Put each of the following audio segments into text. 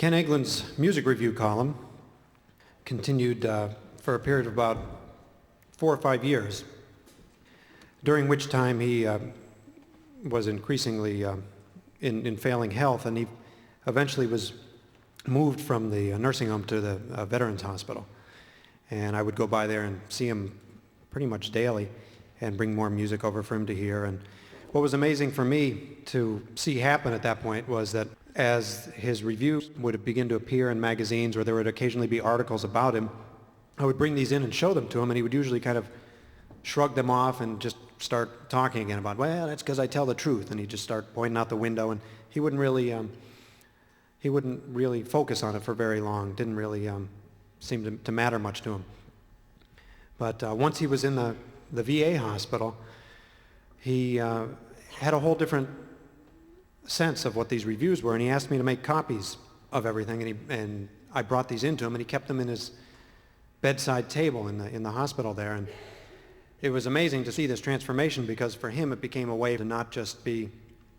Ken Eglin's music review column continued for a period of about 4 or 5 years, during which time he was increasingly in failing health, and he eventually was moved from the nursing home to the Veterans Hospital. And I would go by there and see him pretty much daily and bring more music over for him to hear. And what was amazing for me to see happen at that point was that as his reviews would begin to appear in magazines, or there would occasionally be articles about him, I would bring these in and show them to him, and he would usually kind of shrug them off and just start talking again about, well, that's because I tell the truth, and he'd just start pointing out the window, and he wouldn't really focus on it for very long. Didn't really seem to matter much to him. But once he was in the VA hospital, he had a whole different sense of what these reviews were, and he asked me to make copies of everything, and I brought these into him, and he kept them in his bedside table in the hospital there. And it was amazing to see this transformation, because for him it became a way to not just be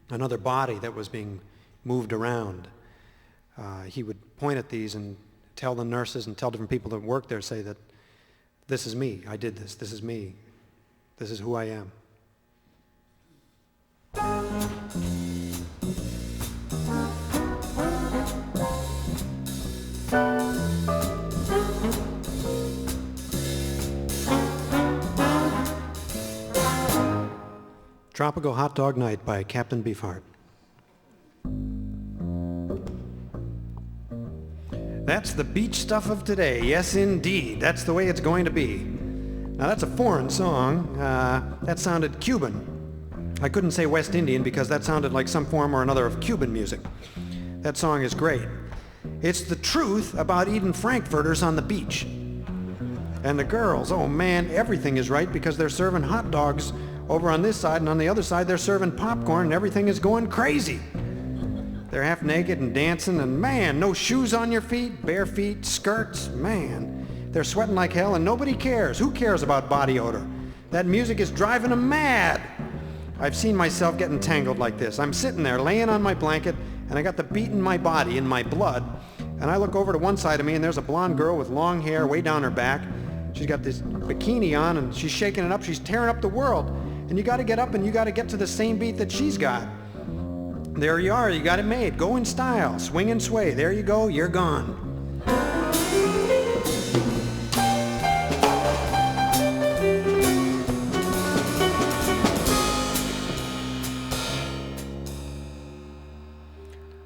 another body that was being moved around. He would point at these and tell the nurses and tell different people that worked there, say that this is me, I did this, this is me, this is who I am. Tropical Hot Dog Night by Captain Beefheart. That's the beach stuff of today. Yes, indeed. That's the way it's going to be. Now, that's a foreign song. That sounded Cuban. I couldn't say West Indian because that sounded like some form or another of Cuban music. That song is great. It's the truth about eating frankfurters on the beach. And the girls, oh man, everything is right because they're serving hot dogs over on this side, and on the other side they're serving popcorn, and everything is going crazy. They're half naked and dancing, and man, no shoes on your feet, bare feet, skirts, man. They're sweating like hell, and nobody cares. Who cares about body odor? That music is driving them mad. I've seen myself getting tangled like this. I'm sitting there laying on my blanket, and I got the beat in my body, in my blood, and I look over to one side of me, and there's a blonde girl with long hair way down her back. She's got this bikini on, and she's shaking it up. She's tearing up the world. And you got to get up, and you got to get to the same beat that she's got. There you are. You got it made. Go in style. Swing and sway. There you go. You're gone.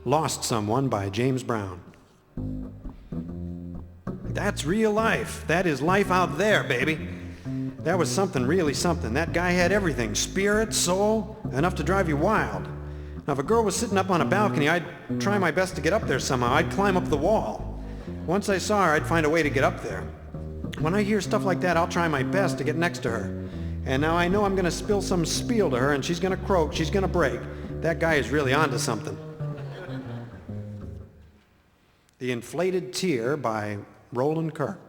Lost Someone by James Brown. That's real life. That is life out there, baby. That was something, really something. That guy had everything. Spirit, soul, enough to drive you wild. Now, if a girl was sitting up on a balcony, I'd try my best to get up there somehow. I'd climb up the wall. Once I saw her, I'd find a way to get up there. When I hear stuff like that, I'll try my best to get next to her. And now I know I'm going to spill some spiel to her, and she's going to croak, she's going to break. That guy is really onto something. The Inflated Tear by Roland Kirk.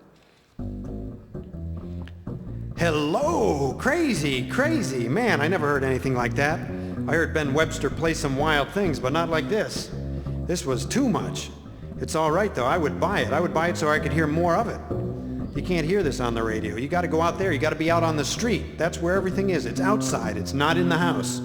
Hello, crazy, crazy. Man, I never heard anything like that. I heard Ben Webster play some wild things, but not like this. This was too much. It's all right, though. I would buy it. I would buy it so I could hear more of it. You can't hear this on the radio. You got to go out there. You got to be out on the street. That's where everything is. It's outside. It's not in the house.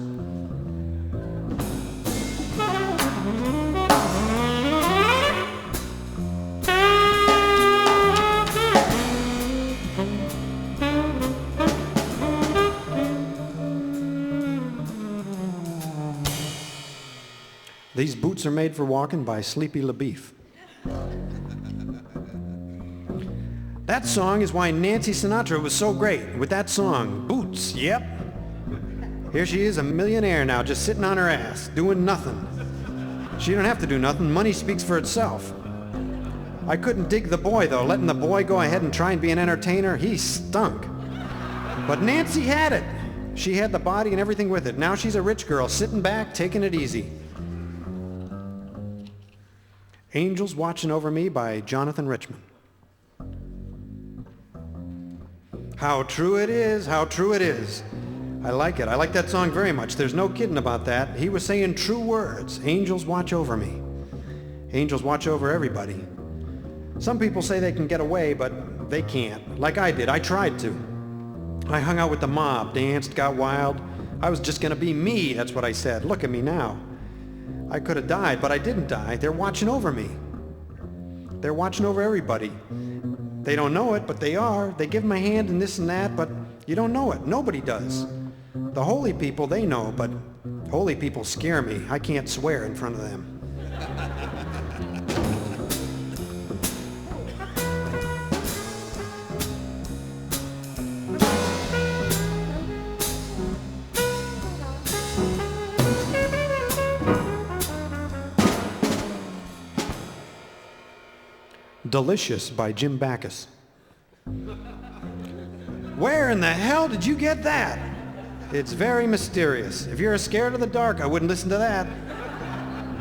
These Boots Are Made for Walking by Sleepy LaBeef. That song is why Nancy Sinatra was so great. With that song, Boots, yep. Here she is, a millionaire now, just sitting on her ass, doing nothing. She don't have to do nothing. Money speaks for itself. I couldn't dig the boy, though. Letting the boy go ahead and try and be an entertainer, he stunk. But Nancy had it. She had the body and everything with it. Now she's a rich girl, sitting back, taking it easy. Angels Watching Over Me by Jonathan Richman. How true it is, how true it is. I like it. I like that song very much. There's no kidding about that. He was saying true words. Angels watch over me. Angels watch over everybody. Some people say they can get away, but they can't. Like I did. I tried to. I hung out with the mob, danced, got wild. I was just gonna be me, that's what I said. Look at me now. I could have died, but I didn't die. They're watching over me. They're watching over everybody. They don't know it, but they are. They give them a hand and this and that, but you don't know it. Nobody does. The holy people, they know, but holy people scare me. I can't swear in front of them. Delicious by Jim Backus. Where in the hell did you get that? It's very mysterious. If you're scared of the dark, I wouldn't listen to that.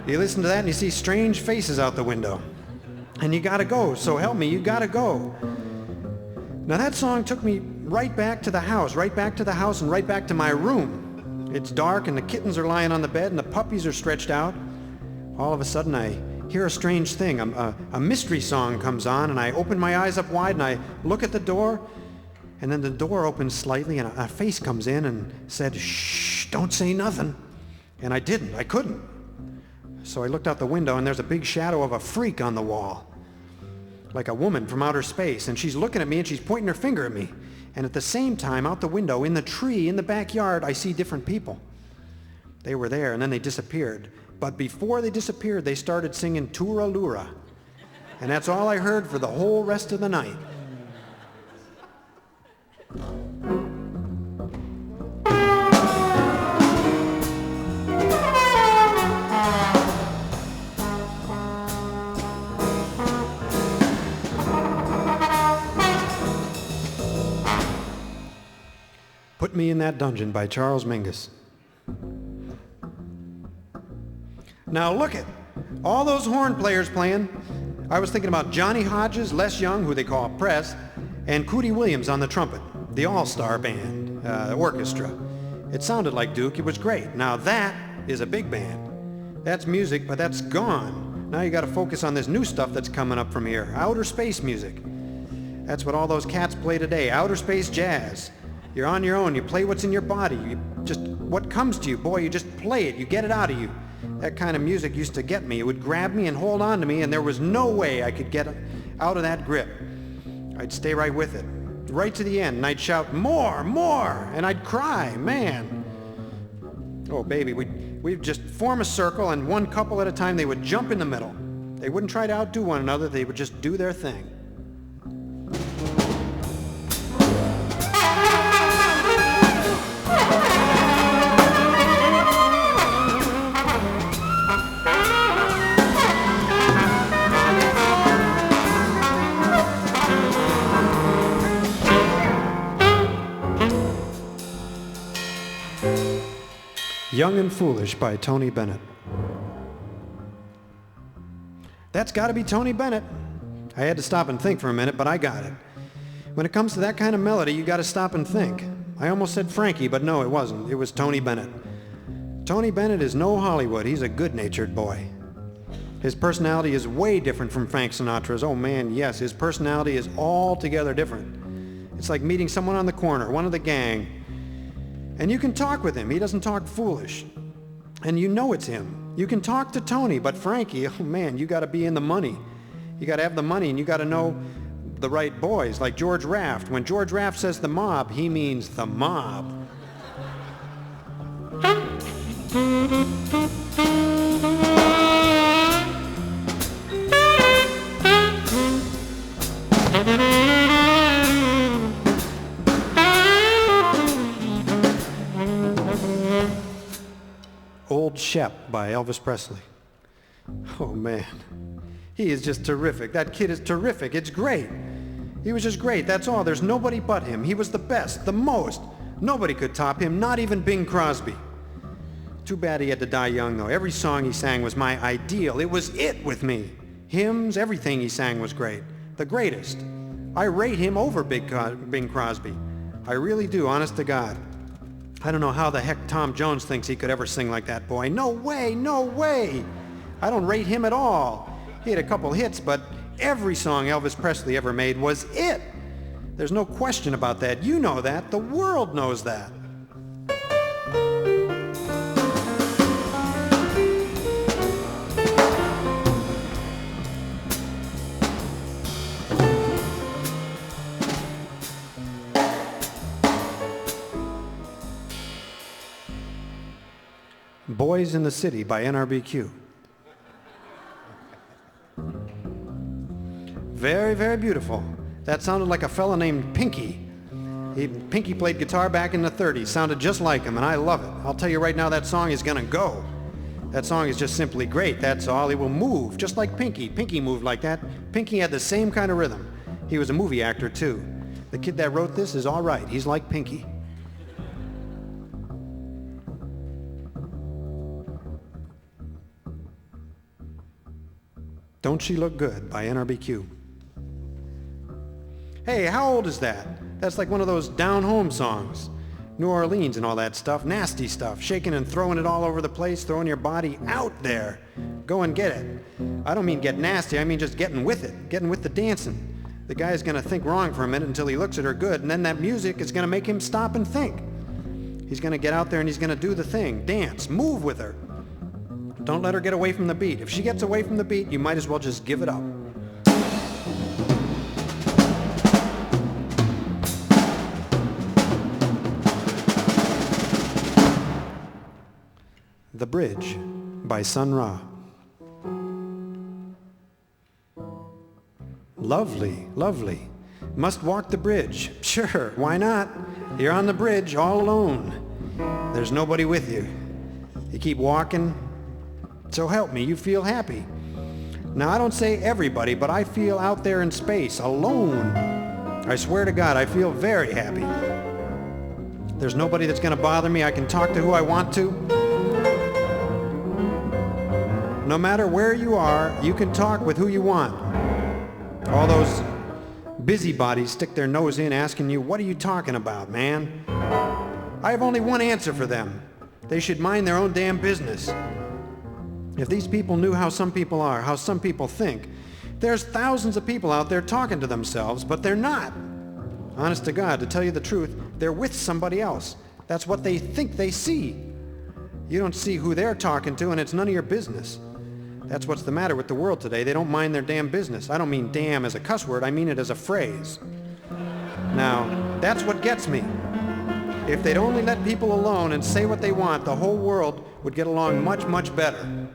You listen to that and you see strange faces out the window. And you gotta go, so help me, you gotta go. Now that song took me right back to the house and right back to my room. It's dark and the kittens are lying on the bed and the puppies are stretched out. All of a sudden I hear a strange thing. A mystery song comes on and I open my eyes up wide and I look at the door and then the door opens slightly and a face comes in and said, "Shh, don't say nothing." And I didn't. I couldn't. So I looked out the window and there's a big shadow of a freak on the wall. Like a woman from outer space, and she's looking at me and she's pointing her finger at me. And at the same time, out the window, in the tree, in the backyard, I see different people. They were there and then they disappeared. But before they disappeared, they started singing Tura Lura. And that's all I heard for the whole rest of the night. Put Me in That Dungeon by Charles Mingus. Now look at all those horn players playing. I was thinking about Johnny Hodges, Les Young, who they call Press, and Cootie Williams on the trumpet, the all-star band, orchestra. It sounded like Duke. It was great. Now that is a big band. That's music, but that's gone. Now you got to focus on this new stuff that's coming up from here, outer space music. That's what all those cats play today, outer space jazz. You're on your own. You play what's in your body. You just, what comes to you, boy, you just play it. You get it out of you. That kind of music used to get me. It would grab me and hold on to me, and there was no way I could get out of that grip. I'd stay right with it, right to the end, and I'd shout, "More, more!" And I'd cry, man. Oh, baby, we'd just form a circle, and one couple at a time, they would jump in the middle. They wouldn't try to outdo one another. They would just do their thing. Young and Foolish by Tony Bennett. That's got to be Tony Bennett. I had to stop and think for a minute, but I got it. When it comes to that kind of melody, you got to stop and think. I almost said Frankie, but no, it wasn't. It was Tony Bennett. Tony Bennett is no Hollywood. He's a good-natured boy. His personality is way different from Frank Sinatra's. Oh man, yes, his personality is altogether different. It's like meeting someone on the corner, one of the gang. And you can talk with him. He doesn't talk foolish. And you know it's him. You can talk to Tony, but Frankie, oh man, you got to be in the money. You got to have the money, and you got to know the right boys, like George Raft. When George Raft says the mob, he means the mob. Old Shep by Elvis Presley. Oh man, he is just terrific. That kid is terrific. It's great. He was just great, that's all. There's nobody but him. He was the best, the most. Nobody could top him, not even Bing Crosby. Too bad he had to die young though. Every song he sang was my ideal. It was it with me. Hymns, everything he sang was great. The greatest. I rate him over Bing Crosby. I really do, honest to God. I don't know how the heck Tom Jones thinks he could ever sing like that boy. No way, no way. I don't rate him at all. He had a couple hits, but every song Elvis Presley ever made was it. There's no question about that. You know that. The world knows that. Boys in the City by NRBQ. Very, very beautiful. That sounded like a fella named Pinky. Pinky played guitar back in the 30s. Sounded just like him, and I love it. I'll tell you right now, that song is gonna go. That song is just simply great, that's all. He will move, just like Pinky. Pinky moved like that. Pinky had the same kind of rhythm. He was a movie actor, too. The kid that wrote this is all right. He's like Pinky. Don't She Look Good by NRBQ. Hey, how old is that? That's like one of those down-home songs. New Orleans and all that stuff, nasty stuff, shaking and throwing it all over the place, throwing your body out there. Go and get it. I don't mean get nasty, I mean just getting with it, getting with the dancing. The guy's gonna think wrong for a minute until he looks at her good, and then that music is gonna make him stop and think. He's gonna get out there and he's gonna do the thing, dance, move with her. Don't let her get away from the beat. If she gets away from the beat, you might as well just give it up. The Bridge by Sun Ra. Lovely, lovely. Must walk the bridge. Sure, why not? You're on the bridge all alone. There's nobody with you. You keep walking. So help me, you feel happy. Now, I don't say everybody, but I feel out there in space, alone. I swear to God, I feel very happy. There's nobody that's going to bother me. I can talk to who I want to. No matter where you are, you can talk with who you want. All those busybodies stick their nose in asking you, what are you talking about, man? I have only one answer for them. They should mind their own damn business. If these people knew how some people are, how some people think, there's thousands of people out there talking to themselves, but they're not. Honest to God, to tell you the truth, they're with somebody else. That's what they think they see. You don't see who they're talking to, and it's none of your business. That's what's the matter with the world today. They don't mind their damn business. I don't mean damn as a cuss word, I mean it as a phrase. Now, that's what gets me. If they'd only let people alone and say what they want, the whole world would get along much, much better.